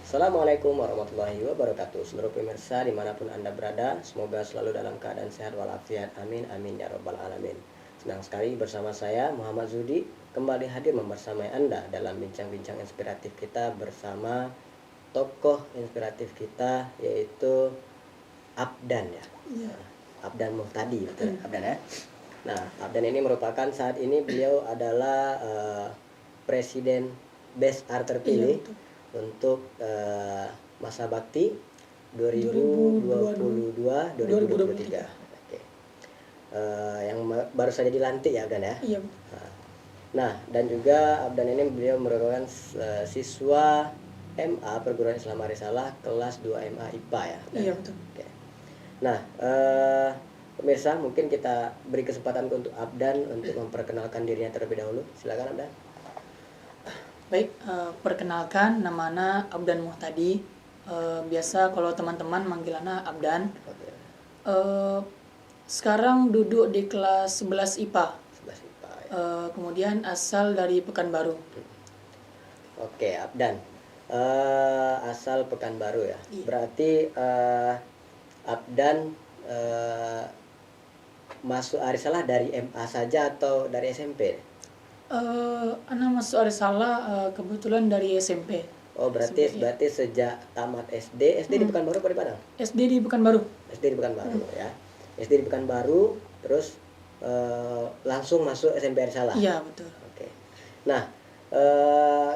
Assalamualaikum warahmatullahi wabarakatuh. Seluruh pemirsa dimanapun Anda berada, semoga selalu dalam keadaan sehat walafiat. Amin, amin ya robbal alamin. Senang sekali bersama saya Muhammad Zudi kembali hadir membersamai Anda dalam bincang-bincang inspiratif kita bersama tokoh inspiratif kita, yaitu Abdan ya. Iya. Abdan Muhtadi, betul ya? Abdan ya. Nah, Abdan ini merupakan saat ini beliau adalah presiden best art terpilih Iya, betul. untuk masa bakti 2022-2023. Oke. Yang baru saja dilantik ya, Abdan ya. Iya, betul. Nah, dan juga Abdan ini beliau merupakan siswa MA Perguruan Islam Arisalah kelas 2 MA IPA ya. Abdan? Iya, betul. Oke. Nah, pemirsa, mungkin kita beri kesempatan untuk Abdan untuk memperkenalkan dirinya terlebih dahulu. Silakan Abdan. Baik, perkenalkan namanya Abdan Muhtadi. Biasa kalau teman-teman manggil ana Abdan. Oke. Sekarang duduk di kelas 11 IPA. 11 IPA ya. Kemudian asal dari Pekanbaru. Oke, Abdan. Asal Pekanbaru ya. Iya. Berarti Abdan masuk Arisalah dari MA saja atau dari SMP? Ana masuk Arisalah kebetulan dari SMP. Oh, berarti SMP, iya. sejak tamat SD di Pekanbaru apa di Padang? SD di Pekanbaru. SD di Pekanbaru ya. SD di Pekanbaru, terus langsung masuk SMP Arisalah. Iya, betul. Oke. Nah,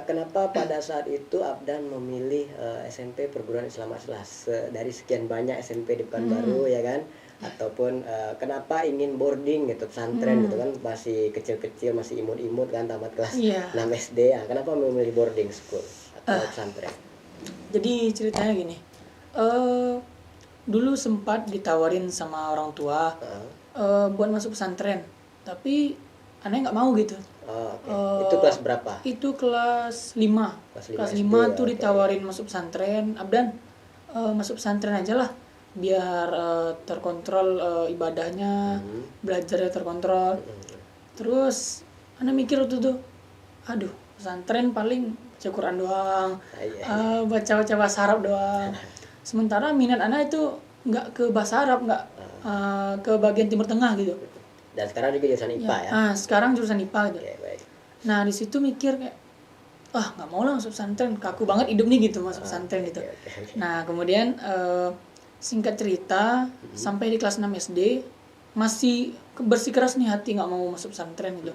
kenapa pada saat itu Abdan memilih SMP Perguruan Islam Arisalah dari sekian banyak SMP di Pekanbaru ya kan? Ataupun kenapa ingin boarding gitu, pesantren gitu kan, masih kecil-kecil, masih imut-imut kan, tamat kelas Iya. 6 SD ya. Kenapa memilih boarding school atau pesantren? Jadi ceritanya gini. Dulu sempat ditawarin sama orang tua buat masuk pesantren, tapi aneh nggak mau gitu. Oh, oke. Itu kelas berapa? Itu kelas 5. Kelas 5 Kelas SD 5 ya, tuh oke. ditawarin masuk pesantren. Abdan, masuk pesantren aja lah, biar terkontrol ibadahnya, belajarnya terkontrol. Terus aneh mikir waktu itu, aduh, pesantren paling baca Quran doang, Iya. baca bahasa Arab doang. Sementara minat anak itu nggak ke bahasa Arab, nggak ke bagian Timur Tengah gitu. Dan sekarang juga jurusan IPA ya. Sekarang jurusan IPA gitu. Oke, baik. Nah di situ mikir kayak, nggak mau lah masuk pesantren, kaku banget hidup nih gitu masuk pesantren gitu. Oke. Nah kemudian singkat cerita sampai di kelas 6 SD masih bersikeras nih hati nggak mau masuk pesantren gitu.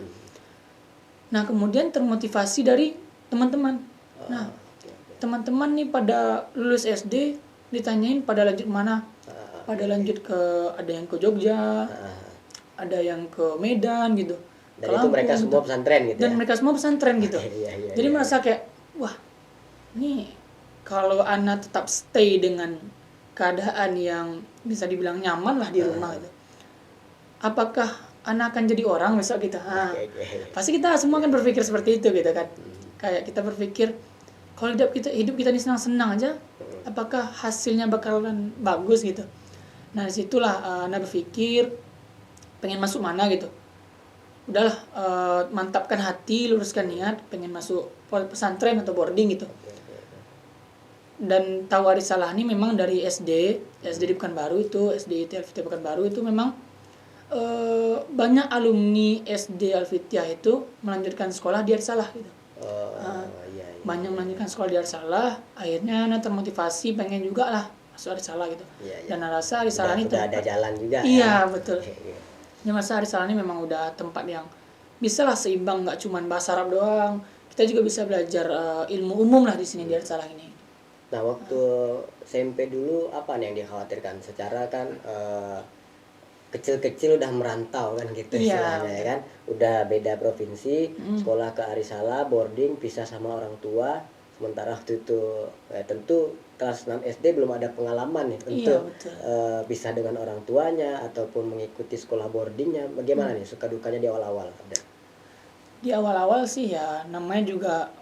Nah kemudian termotivasi dari teman-teman. Nah teman-teman nih pada lulus SD ditanyain pada lanjut mana, pada lanjut ke, ada yang ke Jogja, ada yang ke Medan gitu. Dan itu mereka semua pesantren gitu Dan ya? mereka semua pesantren gitu. Iya. Jadi merasa kayak, wah, nih kalau Ana tetap stay dengan keadaan yang bisa dibilang nyaman lah di rumah gitu, apakah Ana akan jadi orang besok gitu? Oke. Pasti kita semua kan berpikir seperti itu gitu kan. Kayak kita berpikir, kalau hidup kita ini senang-senang aja, apakah hasilnya bakalan bagus gitu? Nah disitulah Ana berpikir pengen masuk mana gitu. Udahlah, mantapkan hati, luruskan niat, pengen masuk pesantren atau boarding gitu. Dan tahu Arisalah ini memang dari SD di Pekanbaru itu, SD Alfitiah Pekanbaru itu memang banyak alumni SD Alfitiah itu melanjutkan sekolah di Arisalah gitu. Iya. Banyak melanjutkan sekolah di Arisalah, akhirnya Ana termotivasi pengen juga lah masuk Arisalah gitu. Iya. Dan Ana rasa Arisalah ini udah ada jalan juga iya, ya. betul. Iya. Ya masa Arisalah ini memang udah tempat yang bisa lah seimbang, nggak cuma bahasa Arab doang. Kita juga bisa belajar ilmu umum lah di sini di Arisalah ini. Nah, waktu SMP dulu apa nih yang dikhawatirkan? Secara kan kecil-kecil udah merantau kan gitu Iya, istilahnya ya kan. Udah beda provinsi, sekolah ke Arisalah, boarding, pisah sama orang tua. Sementara waktu itu tentu kelas 6 SD belum ada pengalaman nih Iya, untuk betul. pisah dengan orang tuanya ataupun mengikuti sekolah boardingnya. Bagaimana nih suka dukanya di awal-awal? Di awal-awal sih ya namanya juga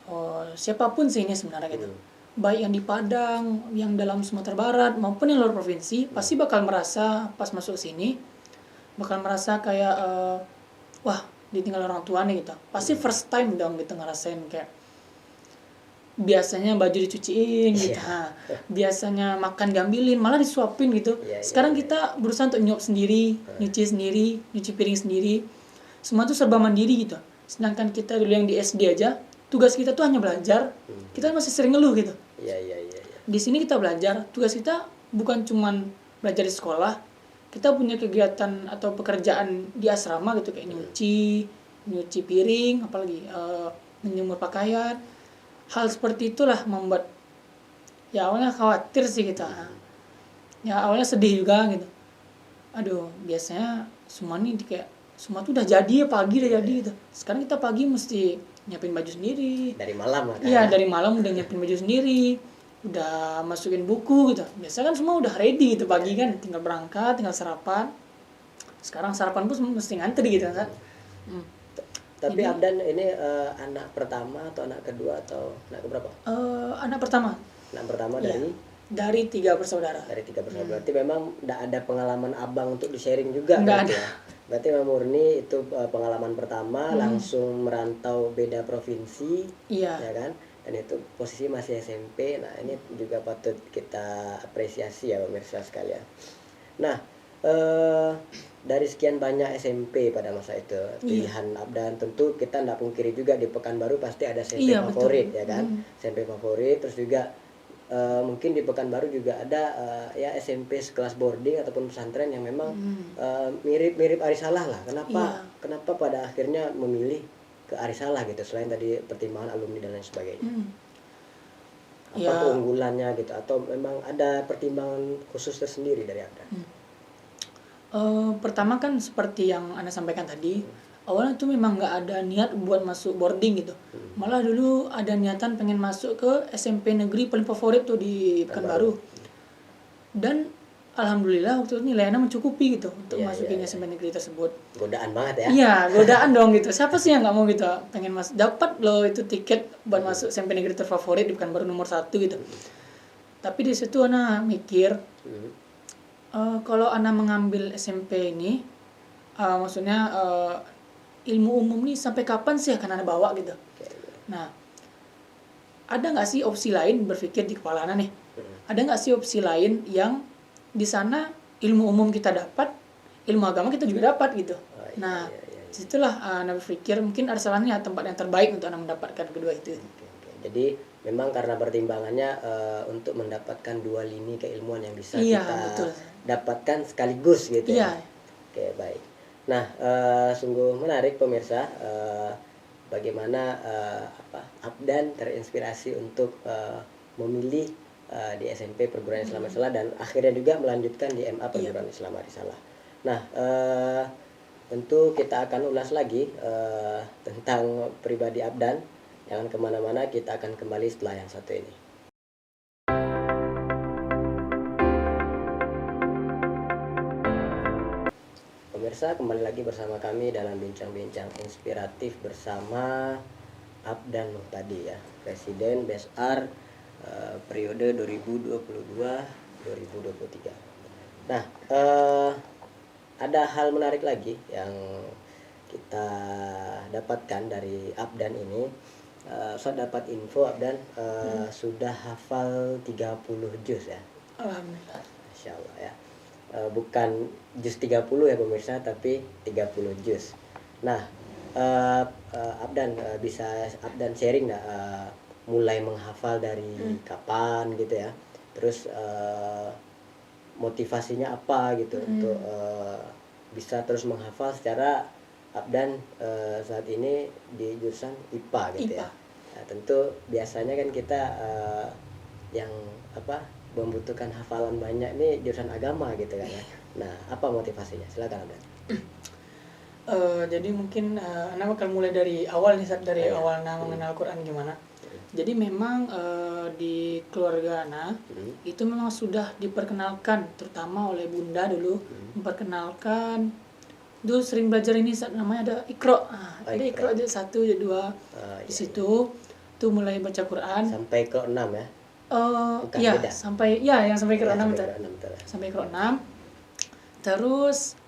siapapun sih ini sebenarnya gitu. Baik yang di Padang, yang dalam Sumatera Barat maupun yang luar provinsi, pasti bakal merasa pas masuk sini bakal merasa kayak wah, ditinggal orang tua nih gitu. Pasti first time dong gitu ngerasain kayak biasanya baju dicuciin gitu. Iya. Nah, biasanya makan diambilin, malah disuapin gitu. Iya, iya, Sekarang iya. kita berusaha untuk nyuap sendiri, nyuci sendiri, nyuci piring sendiri. Semua tuh serba mandiri gitu. Sedangkan kita dulu yang di SD aja, tugas kita tuh hanya belajar. Kita masih sering ngeluh gitu. Iya, iya, iya, iya. Di sini kita belajar, tugas kita bukan cuman belajar di sekolah, kita punya kegiatan atau pekerjaan di asrama gitu, kayak nyuci piring, apalagi menjemur pakaian. Hal seperti itulah membuat ya awalnya khawatir sih kita, ya awalnya sedih juga gitu. Aduh, biasanya semua nih kayak semua tuh udah jadi ya, pagi udah jadi gitu. Sekarang kita pagi mesti nyiapin baju sendiri. Dari malam lah kan. Iya, dari malam udah nyiapin baju sendiri, udah masukin buku gitu. Biasanya kan semua udah ready gitu pagi kan, tinggal berangkat, tinggal sarapan. Sekarang sarapan pun mesti ngantri gitu kan. Tapi Jadi- Abdan ini anak pertama atau anak kedua atau anak keberapa? Anak pertama Anak pertama Iya. dari dari 3 bersaudara. 3 bersaudara. Berarti memang tidak ada pengalaman abang untuk di-sharing juga. Nggak berarti ada. ya. Berarti memang murni itu pengalaman pertama, langsung merantau beda provinsi, Iya. ya kan? Dan itu posisi masih SMP. Nah, ini juga patut kita apresiasi ya pemirsa sekalian. Nah, dari sekian banyak SMP pada masa itu, pilihan Abdan, tentu kita tidak pungkiri juga di Pekanbaru pasti ada SMP Iya, favorit, betul. ya kan? SMP favorit, terus juga mungkin di Pekanbaru juga ada ya SMP sekelas boarding ataupun pesantren yang memang mirip-mirip Arisalah lah. Kenapa? Iya. Kenapa pada akhirnya memilih ke Arisalah gitu, selain tadi pertimbangan alumni dan lain sebagainya? Apa Ya. keunggulannya gitu, atau memang ada pertimbangan khusus tersendiri dari Abdan? Pertama kan seperti yang Anda sampaikan tadi, awalnya tuh memang nggak ada niat buat masuk boarding gitu. Malah dulu ada niatan pengen masuk ke SMP negeri paling favorit tuh di Pekanbaru. Dan alhamdulillah waktu itu nilainya mencukupi gitu untuk masukin SMP negeri tersebut. Godaan banget ya. Iya, godaan dong gitu. Siapa sih yang nggak mau gitu? Pengen masuk, dapat loh itu tiket buat masuk SMP negeri terfavorit di Pekanbaru nomor 1 gitu. Tapi di situ Ana mikir, kalau Ana mengambil SMP ini, maksudnya ilmu umum nih sampai kapan sih akan Ana bawa gitu. Nah, ada nggak sih opsi lain berpikir di kepala Ana nih? Ada nggak sih opsi lain yang di sana ilmu umum kita dapat, ilmu agama kita juga dapat gitu. Nah, disitulah Ana berpikir mungkin Arsalannya tempat yang terbaik untuk Ana mendapatkan kedua itu. Oke. Jadi memang karena pertimbangannya untuk mendapatkan dua lini keilmuan yang bisa Iya, kita betul. dapatkan sekaligus gitu Iya. ya. Oke, baik. Nah, sungguh menarik pemirsa, bagaimana Abdan terinspirasi untuk memilih di SMP Perguruan Islam Arisalah dan akhirnya juga melanjutkan di MA Perguruan Islam Arisalah. Nah, tentu kita akan ulas lagi tentang pribadi Abdan. Jangan kemana-mana, kita akan kembali setelah yang satu ini. Pemirsa, kembali lagi bersama kami dalam bincang-bincang inspiratif bersama Abdan Muhtadi ya, Presiden BESAR periode 2022-2023. Nah, ada hal menarik lagi yang kita dapatkan dari Abdan ini. Saya dapat info Abdan sudah hafal 30 juz ya. Alhamdulillah. Masya Allah ya. Bukan juz 30 ya pemirsa, tapi 30 juz. Nah, Abdan bisa Abdan sharing nggak mulai menghafal dari kapan gitu ya? Terus motivasinya apa gitu untuk bisa terus menghafal secara Abdan saat ini di jurusan IPA gitu ya. Nah, tentu biasanya kan kita yang membutuhkan hafalan banyak nih jurusan agama gitu kan ya. Nah, apa motivasinya? Silakan Abdan. Jadi mungkin Ana bakal mulai dari awal nih, dari awal Ana mengenal Quran gimana. Jadi memang di keluarga Ana itu memang sudah diperkenalkan, terutama oleh bunda dulu memperkenalkan. Dulu sering belajar ini namanya ada Iqra. Ada Iqra juz 1, juz 2. Di situ tuh mulai baca Quran. Sampai ke 6 ya? Iya, beda. sampai yang sampai Iqra 6 Sampai itu. ke 6 betul. Sampai Iqra 6. Terus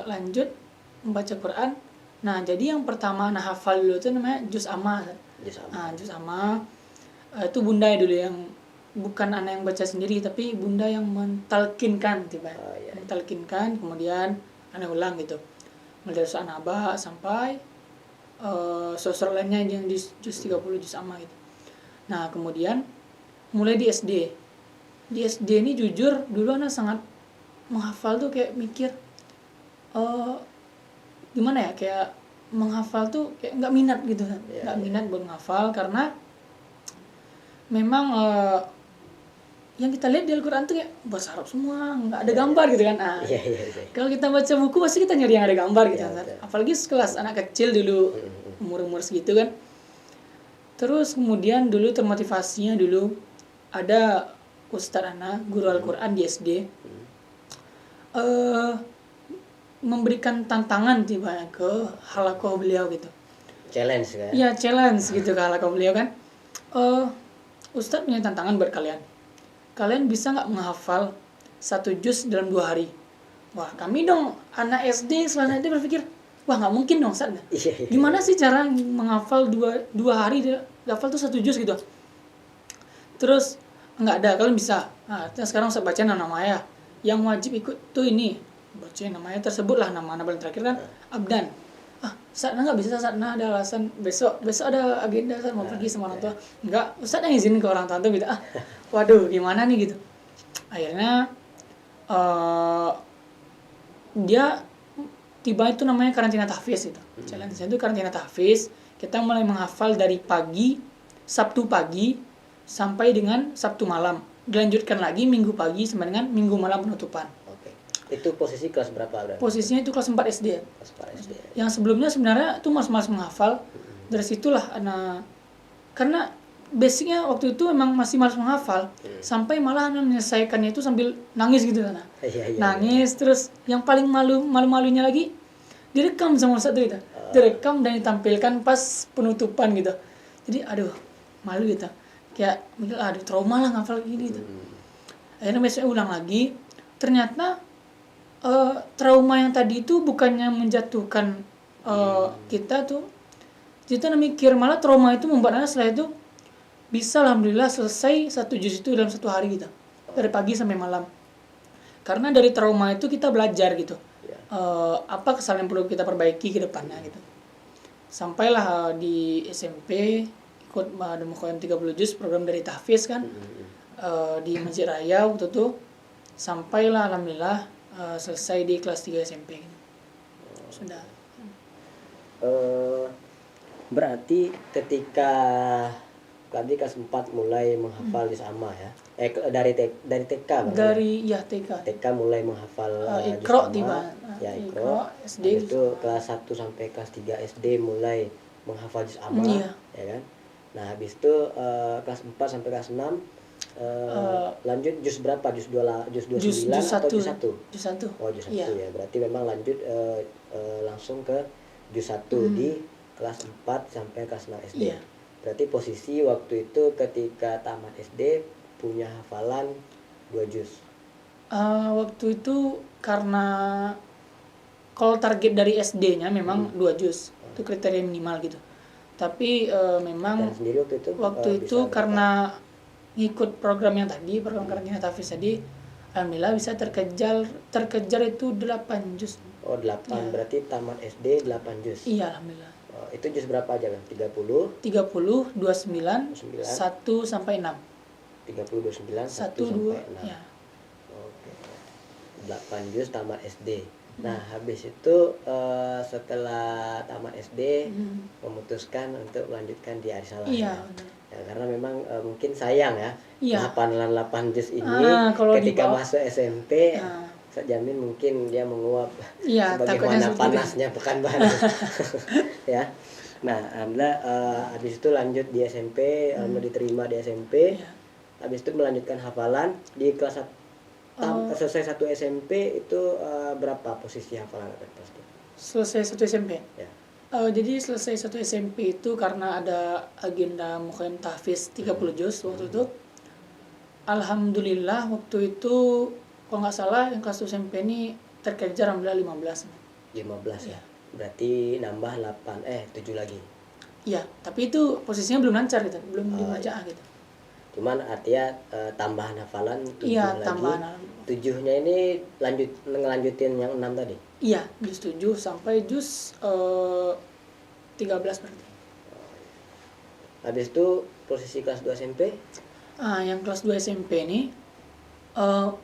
lanjut membaca Quran. Nah, jadi yang pertama Ana hafal dulu itu namanya juz amma. Juz amma. Juz amma. Itu bunda ya dulu yang bukan anak yang baca sendiri, tapi bunda yang mentalkinkan tiba. Oh, iya. Mentalkinkan, kemudian anak ulang gitu. Mulai dari surah An-Naba sampai surah lainnya yang di juz 30 juz amma gitu. Nah, kemudian mulai di SD. Di SD ini jujur dulu anak sangat menghafal tuh kayak mikir gimana ya, kayak menghafal tuh kayak nggak minat gitu kan. Nggak minat buat menghafal karena memang yang kita lihat di Al-Quran tuh kayak bahasa Arab semua, nggak ada gambar gitu kan. Kalau kita baca buku pasti kita nyari yang ada gambar gitu kan. Apalagi sekelas anak kecil dulu, umur-umur segitu kan. Terus kemudian dulu termotivasinya dulu ada Ustadz Ana, guru Al-Quran di SD, memberikan tantangan tiba ke halakoh beliau gitu. Challenge kan? Iya, challenge gitu ke halakoh beliau kan. Ustadz punya tantangan buat kalian. Kalian bisa nggak menghafal 1 juz dalam 2 hari? Wah, kami dong anak SD selama itu berpikir, wah nggak mungkin dong Ustadz. Gimana sih cara menghafal 2 hari hafal tuh 1 juz gitu? Terus nggak ada, kalian bisa. Nah, sekarang saya baca namanya. Yang wajib ikut tuh ini, baca namanya tersebutlah nama paling terakhir kan Abdan. Saat nggak bisa, saat ada alasan besok ada agenda saat mau pergi sama orang tua, nggak, Ustaz yang izin ke orang tua tuh gitu. Waduh gimana nih gitu. Akhirnya dia tiba itu namanya karantina tahfiz itu. Challenge itu karantina tahfiz. Kita mulai menghafal dari pagi Sabtu pagi sampai dengan Sabtu malam. Dilanjutkan lagi Minggu pagi sampai dengan Minggu malam penutupan. Itu posisi kelas berapa berarti? Posisinya itu kelas 4 SD. Kelas 4 SD. Yang sebelumnya sebenarnya itu mas-mas menghafal. Dari situlah anak, karena basicnya waktu itu emang masih malas menghafal, sampai malah anak menyelesaikannya itu sambil nangis gitu anak. Nangis. Terus yang paling malu-malunya lagi direkam sama Ustaz itu. Direkam dan ditampilkan pas penutupan gitu. Jadi aduh malu gitu. Kayak aduh trauma lah ngafal gini gitu. Akhirnya besoknya ulang lagi. Ternyata trauma yang tadi itu bukannya menjatuhkan kita tuh, kita mikir malah trauma itu membuat anak setelah itu bisa alhamdulillah selesai 1 juz itu dalam 1 hari gitu, dari pagi sampai malam. Karena dari trauma itu kita belajar gitu, apa kesalahan yang perlu kita perbaiki ke depannya gitu. Sampailah di SMP ikut Mukhayyam 30 juz program dari tahfiz kan, di Masjid Raya waktu itu. Sampailah alhamdulillah selesai di kelas 3 SMP. Sudah. Berarti ketika tadi kelas 4 mulai menghafal juz amma ya. Dari TK Bang. Dari TK. TK mulai menghafal Iqra tiba. Ya, Iqra. SD. Itu kelas 1 sampai kelas 3 SD mulai menghafal juz amma, ya kan? Nah, habis itu kelas 4 sampai kelas 6 lanjut juz berapa? Juz 29 atau juz 1? Juz 1. Oh, juz 1 ya. Berarti memang lanjut langsung ke juz 1 di kelas 4 sampai kelas 6 SD. Berarti posisi waktu itu ketika tamat SD punya hafalan 2 juz. Waktu itu karena kalau target dari SD-nya memang 2 juz. Itu kriteria minimal gitu. Tapi memang waktu itu karena ngikut program yang tadi, program karantina tahfiz tadi, alhamdulillah bisa terkejar itu 8 juz. Oh, 8. Berarti tamat SD 8 juz. Iya, alhamdulillah. Itu juz berapa aja, Bang? 30, 29, 1 sampai 6. 30, 29, 1 sampai 6. Ya. Oke. 8 juz tamat SD. Nah, habis itu setelah tamat SD memutuskan untuk melanjutkan di Arisalah. Iya, ya, karena memang mungkin sayang ya, 8 juz ini ketika masuk SMP, saya jamin mungkin dia menguap sebagaimana panasnya Pekanbaru. Ya. Nah, alhamdulillah habis itu lanjut di SMP, alhamdulillah diterima di SMP. Habis itu melanjutkan hafalan di kelas 1. Selesai 1 SMP itu berapa posisi hafalan pasti? Selesai 1 SMP? Ya. Jadi selesai 1 SMP itu karena ada agenda Mukhayyam tahfiz 30 juz waktu itu. Alhamdulillah waktu itu kalau nggak salah yang kelas 1 SMP ini terkejar alhamdulillah 15 ya. Berarti nambah 7 lagi. Iya, tapi itu posisinya belum lancar gitu, belum dibaca gitu. Cuman artinya tambahan hafalan 7 Iya, lagi. tambahan. 7-nya ini ngelanjutin yang 6 tadi. Iya, juz 7 sampai juz 13 berarti. Habis itu posisi kelas 2 SMP. Yang kelas 2 SMP ini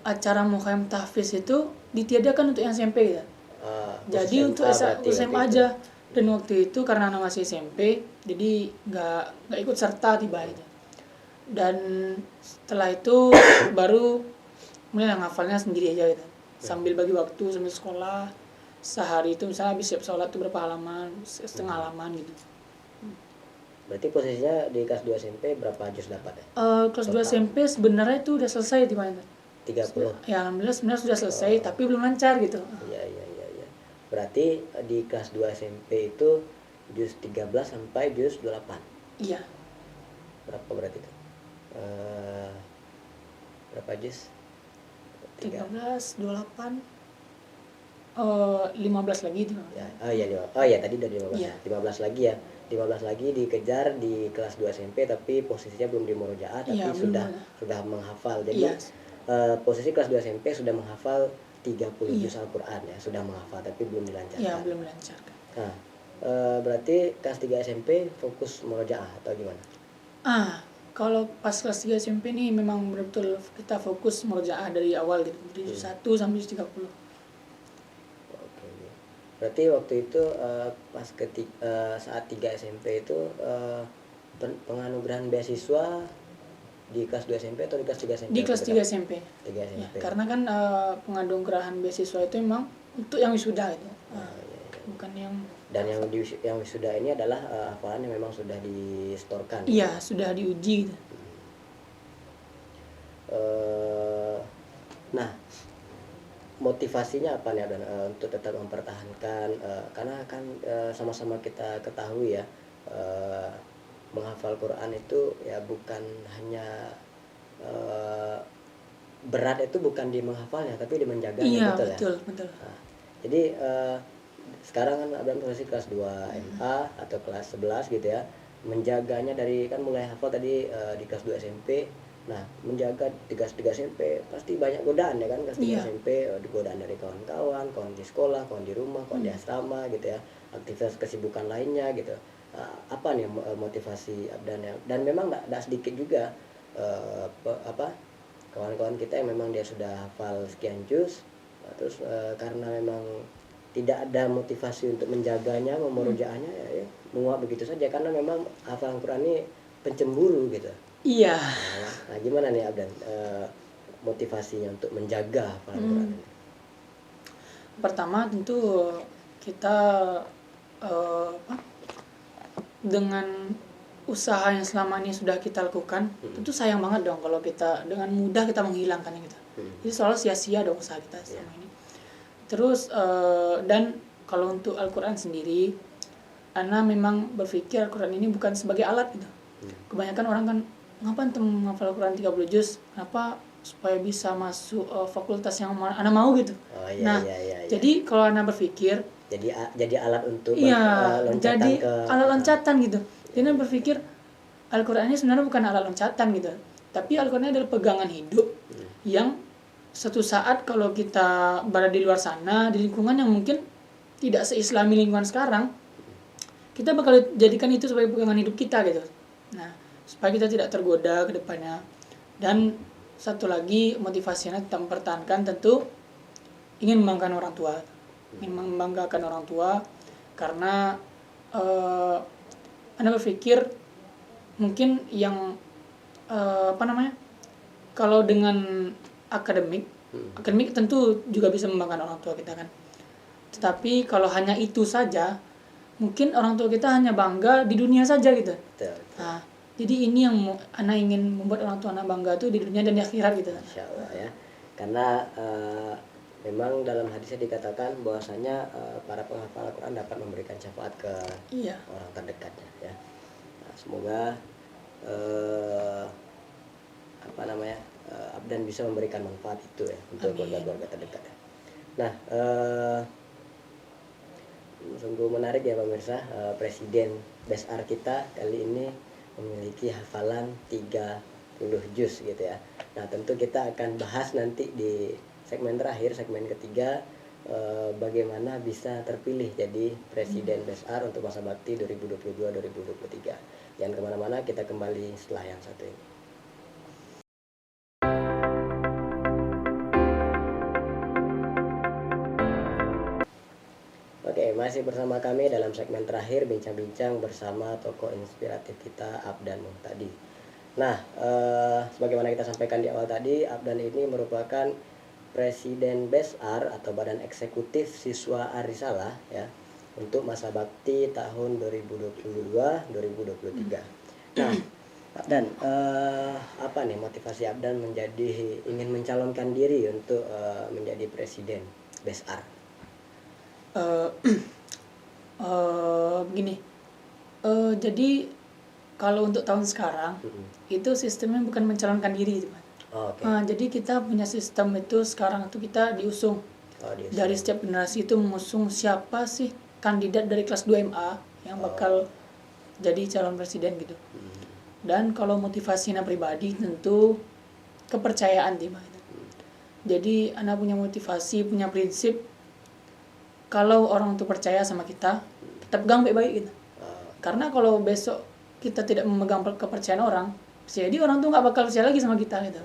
acara Mukhayam Tahfiz itu ditiadakan untuk yang SMP gitu. Jadi khusus untuk SMA berarti SMA waktu itu. aja. Dan waktu itu karena anak masih SMP, jadi nggak ikut serta tiba aja. Dan setelah itu baru mulai ngafalnya sendiri aja gitu. Sambil bagi waktu sambil sekolah. Sehari itu misalnya habis siap sholat tuh berapa halaman, setengah halaman gitu. Berarti posisinya di kelas 2 SMP berapa juz dapat ya? Kelas 2 SMP sebenarnya itu udah selesai di mana? 30. Ya alhamdulillah sebenarnya sudah selesai tapi belum lancar gitu. Iya. Berarti di kelas 2 SMP itu juz 13 sampai juz 28. Iya. Berapa berarti itu? Berapa juz? 13, 28, 15 lagi itu. Ya, iya tadi udah 15. Iya. 15 lagi ya. 15 lagi dikejar di kelas 2 SMP tapi posisinya belum di murojaah tapi Iya, sudah menghafal. Jadi Iya. Posisi kelas 2 SMP sudah menghafal 30 Iya. juz Al-Qur'an ya, sudah menghafal tapi belum dilancarkan. Iya, belum lancarkan. Nah, berarti kelas 3 SMP fokus murojaah atau gimana? Kalau pas kelas 3 SMP nih memang betul kita fokus murojaah dari awal gitu. Dari juz 1 sampai juz 30. Oke. Berarti waktu itu saat 3 SMP itu penganugerahan beasiswa di kelas 2 SMP atau di kelas 3 SMP? Di kelas 3 SMP. 3 SMP. Ya, karena kan penganugerahan beasiswa itu memang untuk yang wisuda gitu. Bukan yang Dan yang wisuda ini adalah hafalan yang memang sudah distorkan. Iya, sudah diuji gitu. Nah, motivasinya apa nih Dan untuk tetap mempertahankan karena kan sama-sama kita ketahui ya menghafal Quran itu ya bukan hanya berat itu bukan di menghafalnya tapi di menjaganya. Iya, betul ya. Betul. Nah, jadi sekarang kan Abang posisi kelas 2 MA atau kelas 11 gitu ya, menjaganya dari kan mulai hafal tadi di kelas 2 SMP. Nah, menjaga di kelas 3 SMP pasti banyak godaan ya kan, kelas 3 Iya. SMP godaan dari kawan-kawan, kawan di sekolah, kawan di rumah, kawan di asrama gitu ya, aktivitas kesibukan lainnya gitu. Apa nih motivasi Abdan ya? Dan memang nggak sedikit juga kawan-kawan kita yang memang dia sudah hafal sekian juz, terus karena memang tidak ada motivasi untuk menjaganya, memurojaahnya ya menguap begitu saja karena memang hafalan Quran ini pencemburu gitu. Iya. Nah, gimana nih Abdan motivasinya untuk menjaga hafalan Quran ini? Pertama tentu kita dengan usaha yang selama ini sudah kita lakukan, tentu sayang banget dong kalau kita dengan mudah kita menghilangkannya gitu. Jadi selalu sia-sia dong usaha kita selama ini. Terus dan kalau untuk Al-Quran sendiri, Ana memang berpikir Al-Quran ini bukan sebagai alat gitu. Kebanyakan orang kan ngapain tuh menghafal Al-Quran 30 juz? Kenapa? Supaya bisa masuk fakultas yang Ana mau gitu. Iya. Jadi kalau Ana berpikir jadi alat untuk loncatan jadi ke alat loncatan gitu. Jadi Ana berpikir Al-Quran ini sebenarnya bukan alat loncatan gitu. Tapi Al-Quran ini adalah pegangan hidup yang suatu saat kalau kita berada di luar sana, di lingkungan yang mungkin tidak seislami lingkungan sekarang, kita bakal jadikan itu sebagai pegangan hidup kita gitu. Nah, supaya kita tidak tergoda ke depannya. Dan satu lagi motivasinya tetap mempertahankan tentu ingin membanggakan orang tua. Ingin membanggakan orang tua karena Anda berpikir mungkin yang kalau dengan akademik tentu juga bisa membanggakan orang tua kita kan. Tetapi kalau hanya itu saja, mungkin orang tua kita hanya bangga di dunia saja gitu. Betul. Nah, jadi ini yang Ana ingin membuat orang tua Ana bangga tuh di dunia dan di akhirat gitu. Insya Allah ya. Karena memang dalam hadisnya dikatakan bahwasanya para penghafal Al-Quran dapat memberikan syafaat ke orang terdekatnya ya. Nah, semoga Abdan bisa memberikan manfaat itu ya untuk keluarga-keluarga terdekat ya. Nah, sungguh menarik ya pemirsa, Presiden Besar kita kali ini memiliki hafalan 30 juz gitu ya. Nah, tentu kita akan bahas nanti di segmen terakhir, segmen ketiga, bagaimana bisa terpilih jadi Presiden BESAR untuk masa bakti 2022-2023. Jangan kemana-mana, kita kembali setelah yang satu ini. Oke, masih bersama kami dalam segmen terakhir bincang-bincang bersama tokoh inspiratif kita, Abdan Muhtadi. Nah, sebagaimana kita sampaikan di awal tadi, Abdan ini merupakan Presiden BESAR atau Badan Eksekutif Siswa Arisalah ya untuk masa bakti tahun 2022-2023. Nah, Abdan, apa nih motivasi Abdan ingin mencalonkan diri untuk menjadi Presiden BESAR? Begini, jadi kalau untuk tahun sekarang itu sistemnya bukan mencalonkan diri gitu, Pak. Oke. Jadi kita punya sistem itu sekarang itu kita diusung. Dari setiap generasi itu mengusung siapa sih kandidat dari kelas 2 MA yang bakal jadi calon presiden gitu. Dan kalau motivasinya pribadi tentu kepercayaan Pak. Jadi anak punya motivasi, punya prinsip, kalau orang itu percaya sama kita pegang baik-baik gitu. Karena kalau besok kita tidak memegang kepercayaan orang, jadi orang tuh nggak bakal percaya lagi sama kita gitu.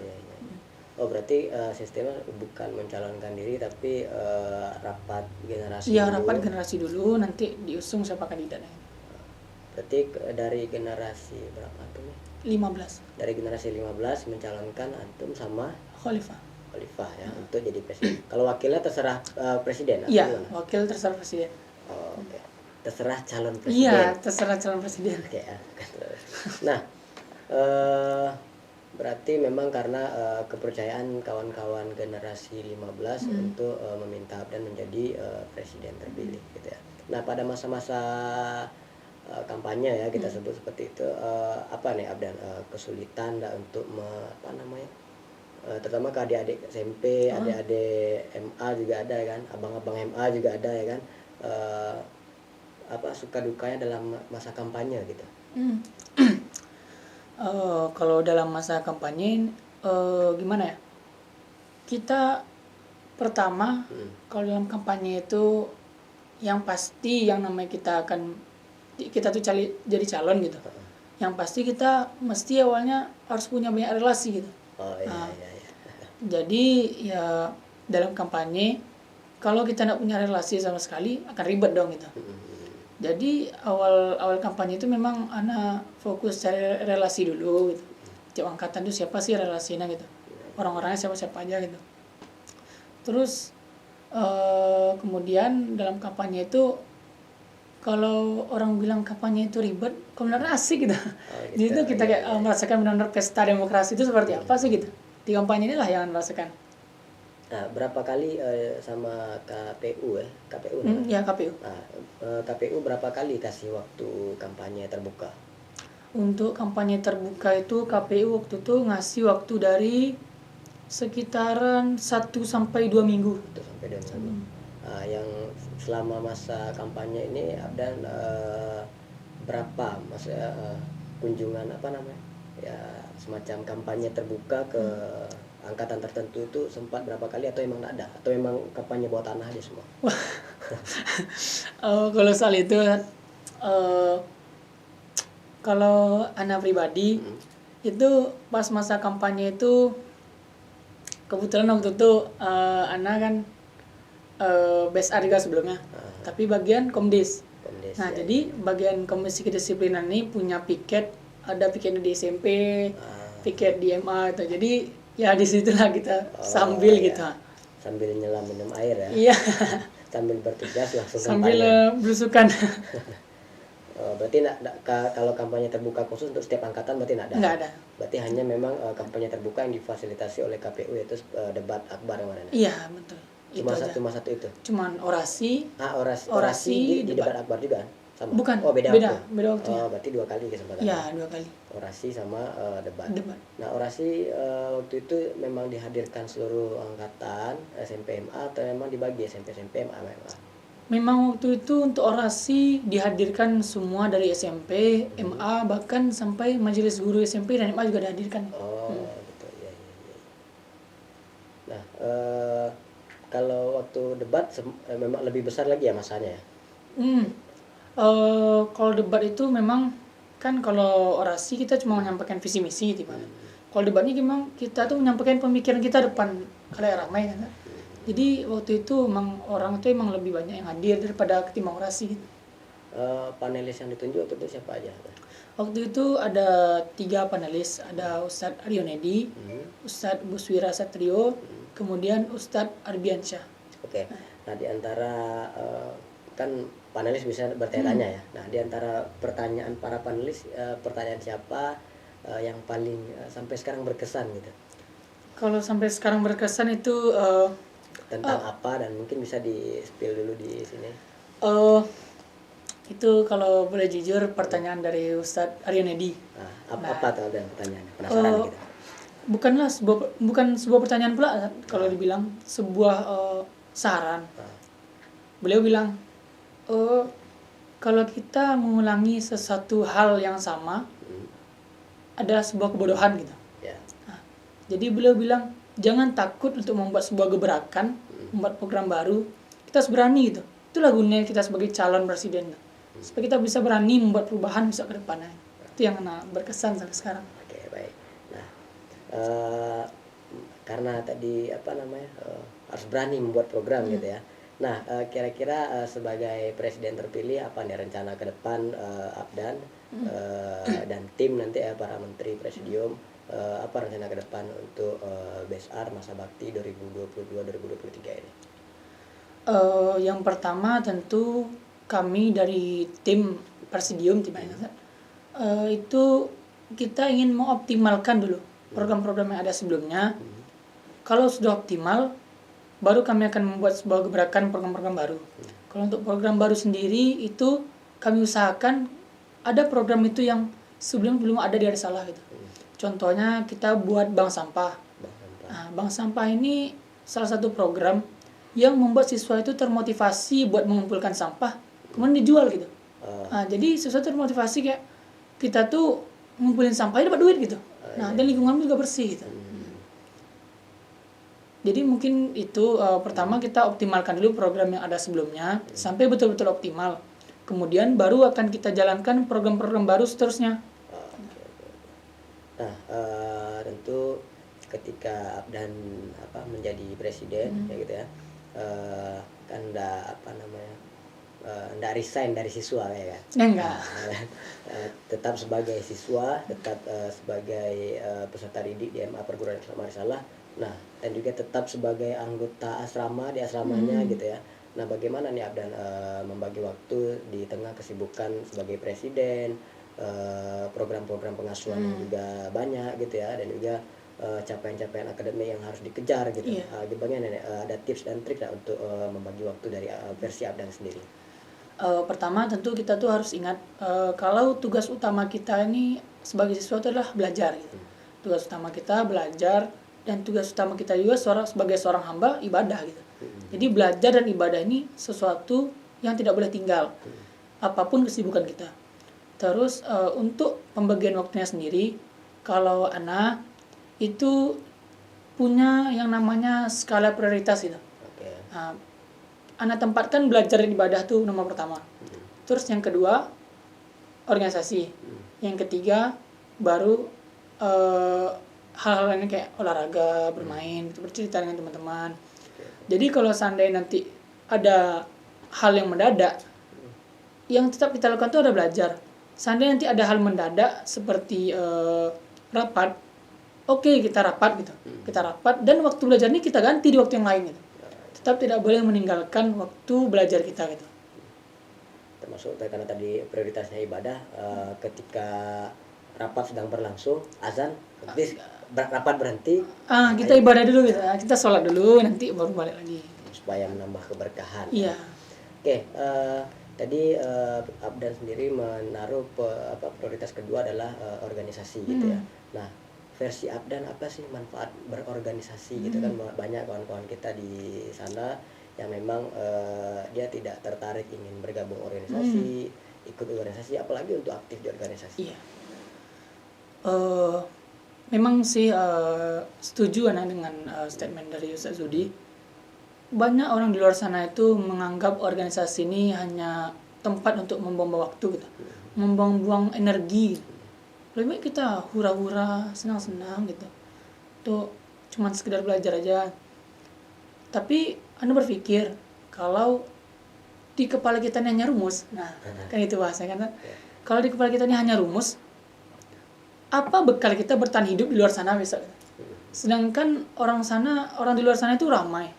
Oh, berarti sistemnya bukan mencalonkan diri tapi rapat generasi Iya, dulu. rapat generasi dulu, nanti diusung siapa kandidatnya. Berarti dari generasi berapa tuh? 15. Dari generasi 15 mencalonkan antum sama Khalifah ya untuk jadi presiden. Kalau wakilnya terserah presiden atau Iya, gimana? wakil terserah presiden. Oh, oke. Terserah calon presiden. Iya, terserah calon presiden. Oke ya. Nah, berarti memang karena kepercayaan kawan-kawan generasi 15 untuk meminta Abdan menjadi presiden terpilih gitu ya. Nah, pada masa-masa kampanye ya kita sebut seperti itu, apa nih Abdan kesulitan untuk terutama ke adik-adik SMP, adik-adik MA juga ada kan, abang-abang MA juga ada ya kan, suka dukanya dalam masa kampanye gitu. Kalau dalam masa kampanye gimana ya? Kita pertama kalau dalam kampanye itu yang pasti yang namanya kita tuh jadi calon gitu. Yang pasti kita mesti awalnya harus punya banyak relasi gitu. Iya. Jadi ya dalam kampanye kalau kita tidak punya relasi sama sekali akan ribet dong gitu. Jadi awal kampanye itu memang anak fokus cari relasi dulu gitu. Tiap angkatan itu siapa sih relasinya gitu. Orang-orangnya siapa-siapa aja gitu. Terus kemudian dalam kampanye itu kalau orang bilang kampanye itu ribet, sebenarnya asik gitu. Jadi itu kita kayak merasakan benar-benar pesta demokrasi itu seperti apa sih gitu. Di kampanye inilah yang merasakan. Nah, berapa kali sama KPU ya? KPU Ya, KPU. Nah, KPU berapa kali kasih waktu kampanye terbuka? Untuk kampanye terbuka itu KPU waktu itu ngasih waktu dari sekitaran 1 sampai 2 minggu. 1 sampai 2 minggu. Yang selama masa kampanye ini Abdan berapa kunjungan ya semacam kampanye terbuka ke angkatan tertentu itu sempat berapa kali atau emang nggak ada atau emang kampanye bawah tanah aja semua? Kalau soal itu kalau anak pribadi itu pas masa kampanye itu kebetulan waktu itu anak kan BESAR juga sebelumnya, tapi bagian Komdis. Nah, ya. jadi bagian Komisi Kedisiplinan ini punya piket, ada piketnya di SMP, piket di MA itu. Jadi ya disitulah kita sambil ya. gitu. Sambil nyelam minum air ya. Iya. Sambil bertugas langsung sambil belusukan. Berarti kalau kampanye terbuka khusus untuk setiap angkatan berarti nggak ada. Berarti hanya memang kampanye terbuka yang difasilitasi oleh KPU yaitu debat akbar yang mana? Iya, betul. Cuma satu itu. Cuman orasi. Orasi di debat akbar juga sama. Bukan. Beda waktunya. Berarti 2 kali kesempatan. Iya, 2 kali. Orasi sama debat. Nah, orasi waktu itu memang dihadirkan seluruh angkatan SMP MA atau memang dibagi SMP MA? Memang waktu itu untuk orasi dihadirkan semua dari SMP, MA, bahkan sampai majelis guru SMP dan MA juga dihadirkan. kalau waktu debat memang lebih besar lagi ya masanya ya? Hmm. Kalau debat itu memang kan kalau orasi kita cuma menyampaikan visi misi gitu Pak. Kalau debat ini memang kita tuh menyampaikan pemikiran kita depan khalayak ramai kan. Jadi waktu itu emang orang itu emang lebih banyak yang hadir daripada ketimbang orasi gitu. Panelis yang ditunjuk waktu itu siapa aja? Waktu itu ada 3 panelis, ada Ustadz Aryo Nedi, Ustadz Buswira Satrio, kemudian Ustadz Arbiansyah. Oke. Nah, di antara kan panelis bisa bertanya-tanya ya. Nah, di antara pertanyaan para panelis, pertanyaan siapa yang paling sampai sekarang berkesan gitu? Kalau sampai sekarang berkesan itu Tentang apa, dan mungkin bisa di-spill dulu di sini. itu kalau boleh jujur pertanyaan dari Ustadz Aryo Nedi. Nah, apa tuh dan pertanyaannya? Penasaran gitu. Bukan sebuah pertanyaan pula kalau dibilang sebuah saran. Beliau bilang, kalau kita mengulangi sesuatu hal yang sama adalah sebuah kebodohan gitu. Ya. Jadi beliau bilang jangan takut untuk membuat sebuah gebrakan, membuat program baru. Kita harus berani gitu. Itulah gunanya kita sebagai calon presiden. Supaya kita bisa berani membuat perubahan bisa ke depannya. Itu yang berkesan sampai sekarang. Oke, baik. Nah, karena tadi harus berani membuat program gitu ya. Nah, kira-kira sebagai presiden terpilih apa nih rencana ke depan Abdan dan tim nanti ya para menteri presidium, apa rencana ke depan untuk BESAR masa bakti 2022-2023 ini? Yang pertama tentu kami dari tim presidium itu kita ingin mengoptimalkan dulu program-program yang ada sebelumnya. Kalau sudah optimal, baru kami akan membuat sebuah gebrakan program-program baru. Kalau untuk program baru sendiri itu kami usahakan ada program itu yang sebelum belum ada di Salah gitu. Contohnya kita buat bank sampah. Nah, bank sampah ini salah satu program yang membuat siswa itu termotivasi buat mengumpulkan sampah, kemudian dijual gitu. Nah, jadi siswa termotivasi kayak kita tuh ngumpulin sampah dapat duit gitu. Nah, dan lingkungan juga bersih gitu. Jadi mungkin itu pertama kita optimalkan dulu program yang ada sebelumnya sampai betul-betul optimal. Kemudian baru akan kita jalankan program-program baru seterusnya. Nah, tentu ketika Abdan menjadi presiden ya gitu ya, kan nggak resign dari siswa ya kan? Enggak. Tetap sebagai siswa, tetap sebagai peserta didik di MA Perguruan Islam Salah. Nah, dan juga tetap sebagai anggota asrama di asramanya gitu ya. Nah, bagaimana nih Abdan membagi waktu di tengah kesibukan sebagai presiden, program-program pengasuhan yang juga banyak gitu ya, dan juga capaian-capaian akademik yang harus dikejar gitu. Bagaimana nih, ada tips dan trik lah untuk membagi waktu dari versi Abdan sendiri? Pertama tentu kita tuh harus ingat kalau tugas utama kita ini sebagai siswa itu adalah belajar gitu. Tugas utama kita belajar, dan tugas utama kita juga sebagai seorang hamba ibadah gitu. Jadi belajar dan ibadah ini sesuatu yang tidak boleh tinggal apapun kesibukan kita. Terus untuk pembagian waktunya sendiri, kalau Ana itu punya yang namanya skala prioritas gitu. Ana tempatkan belajar dan ibadah tuh nomor pertama. Terus yang kedua organisasi. Yang ketiga baru hal-hal lainnya kayak olahraga, bermain, gitu, bercerita dengan teman-teman. Jadi kalau seandainya nanti ada hal yang mendadak, yang tetap kita lakukan itu ada belajar. Seandainya nanti ada hal mendadak seperti rapat, oke, kita rapat gitu. Kita rapat dan waktu belajar ini kita ganti di waktu yang lain gitu. Tetap tidak boleh meninggalkan waktu belajar kita gitu. Termasuk karena tadi prioritasnya ibadah, ketika rapat sedang berlangsung, azan, rapat berhenti. Kita ibadah dulu gitu. Kita sholat dulu, nanti baru balik lagi. Supaya menambah keberkahan. Iya. Oke, tadi Abdan sendiri menaruh prioritas kedua adalah organisasi gitu ya. Nah, versi Abdan apa sih manfaat berorganisasi gitu kan? Banyak kawan-kawan kita di sana yang memang dia tidak tertarik ingin bergabung organisasi, ikut organisasi, apalagi untuk aktif di organisasi. Iya. Memang sih setuju dengan statement dari Ustaz Zudi. banyak orang di luar sana itu menganggap organisasi ini hanya tempat untuk membuang waktu gitu. Membuang-buang energi. Lebih baik kita hura-hura, senang-senang gitu. Tuh cuman sekedar belajar aja. Tapi Anda berpikir kalau di kepala kita ini hanya rumus. Nah, kan itu bahasanya kan. Kalau di kepala kita ini hanya rumus, apa bekal kita bertahan hidup di luar sana besok? Sedangkan orang di luar sana itu ramai.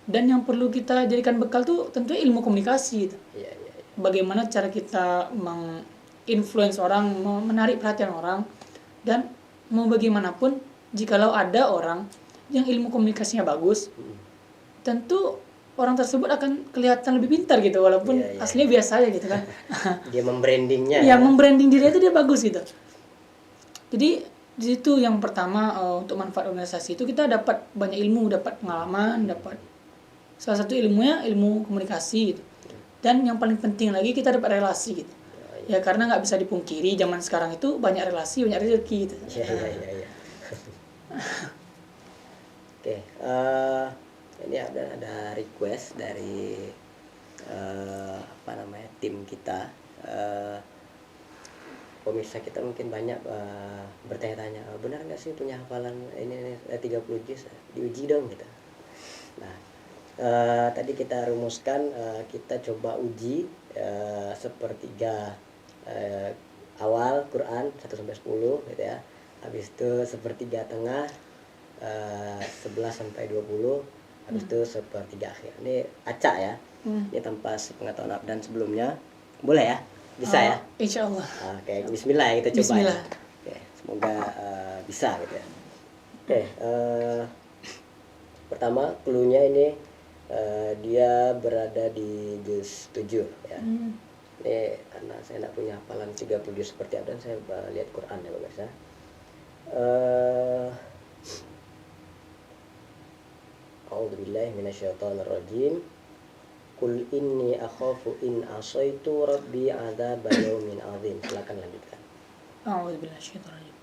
Dan yang perlu kita jadikan bekal tuh tentunya ilmu komunikasi gitu. Iya, iya, iya. Bagaimana cara kita menginfluence orang, menarik perhatian orang, dan mau bagaimanapun jikalau ada orang yang ilmu komunikasinya bagus, tentu orang tersebut akan kelihatan lebih pintar gitu, walaupun Iya, iya, aslinya biasa aja gitu kan. Dia membrandingnya Ya, membranding diri itu dia bagus gitu. Jadi di situ yang pertama, untuk manfaat organisasi itu kita dapat banyak ilmu, dapat pengalaman, dapat salah satu ilmunya ilmu komunikasi gitu. Dan yang paling penting lagi kita dapat relasi gitu. Ya karena nggak bisa dipungkiri zaman sekarang itu banyak relasi, banyak rezeki gitu. Iya. Oke, ini ada request dari tim kita. Pemirsa kita mungkin banyak bertanya-tanya, benar nggak sih punya hafalan ini 30 juz, diuji dong gitu. Nah, tadi kita rumuskan, kita coba uji sepertiga awal Quran 1 sampai 10 gitu ya. Habis itu sepertiga tengah 11 sampai 20, habis itu sepertiga akhir. Ini acak ya. Ini tanpa sepengetahuan Abdan sebelumnya. Boleh ya? Bisa ya? Insya Allah. Oke, bismillah ya, kita coba. Bismillah. Ya. Oke, semoga bisa gitu ya. Oke, pertama clue-nya ini dia berada di juz 7 ya. Ini karena saya tidak punya hafalan 30 juz seperti Abdan, saya lihat Quran ya pemirsa. A'udzubillahi minasyaitonirrajim. Qul inni akhafu in asaitu rabbi adzaba yaumin adzim. Silakan lanjutkan. A'udzubillahi minasyaitonir rajim.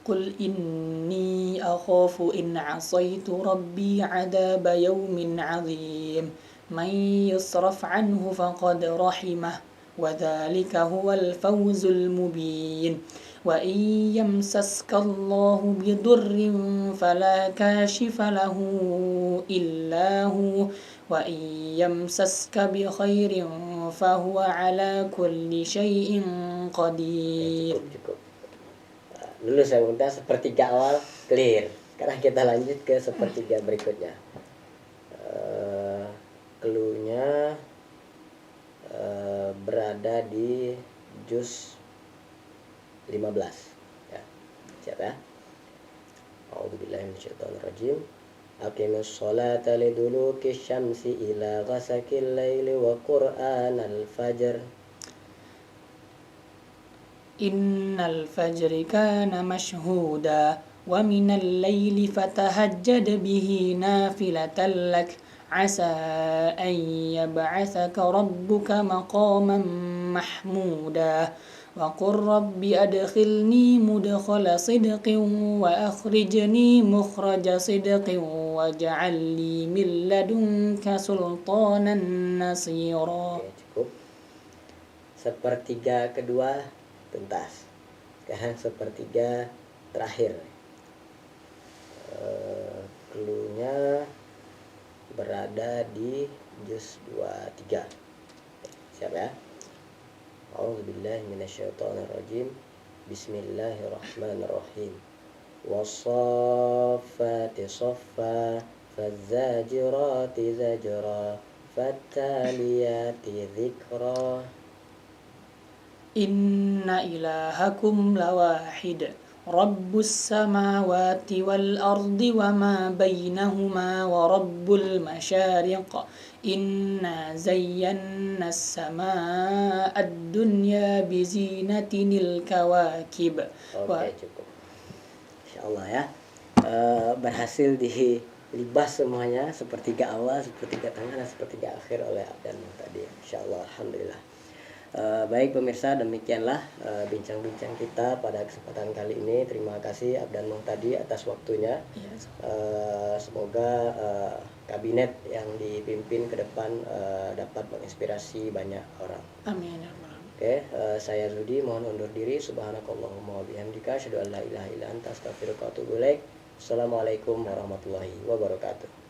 Qul inni akhafu in asaitu rabbi adzaba yaumin adzim. Man yusraf anhu faqad rahimah wa dzalika huwal fawzul mubin. Wa in yamsaska Allahu bidurrin fala kashifa lahu illa hu wa in yamsaska bi khairin fahuwa ala kulli syai'in qadir. Cukup. Dulu saya minta sepertiga awal clear. Sekarang kita lanjut ke sepertiga berikutnya. Clue-nya berada di juz 15 ya. Siap ya? A'udzubillahi minasyaitonirrajim. Aqimus sholata liduluki syamsi ila ghasakil laili wa qur'anal fajr. Innal fajri kana mashhuda wa minal laili fatahajjad bihi nafilatan lak asa an yab'athaka rabbuka maqaman mahmuda wa qur rabbi adkhilni mudkhala sidqin wa akhrijni mukhraja sidqin waj'al li min ladunka sultanan nasira. Oke, cukup. Sepertiga kedua tuntas. Sekarang sepertiga terakhir. Clue-nya berada di juz 23. Siap ya? A'udzubillahi minasyaitonirrajim. Bismillahirrahmanirrahim. Wassafati saffa fazzajirati zajra fattaliyati dzikra. Inna ilahakum lawahid Rabbus samawati wal ardi wa ma bainahuma wa rabbul masyariq. Inna zayyanna as-samaa ad-dunya bizinatinil kawakib. Oke, cukup. Insyaallah ya. Berhasil dilibas semuanya, sepertiga awal, sepertiga tengah, dan sepertiga akhir oleh Abdan tadi. Insyaallah, alhamdulillah. Baik pemirsa, demikianlah bincang-bincang kita pada kesempatan kali ini. Terima kasih Abdan Muhtadi atas waktunya. Iya. Semoga kabinet yang dipimpin ke depan dapat menginspirasi banyak orang. Amin ya rabbal alamin. Oke, saya Rudi mohon undur diri. Subhanakallahumma wa bihamdika asyhadu an la ilaha illa anta astaghfiruka wa atubu ilaik. Assalamualaikum warahmatullahi wabarakatuh.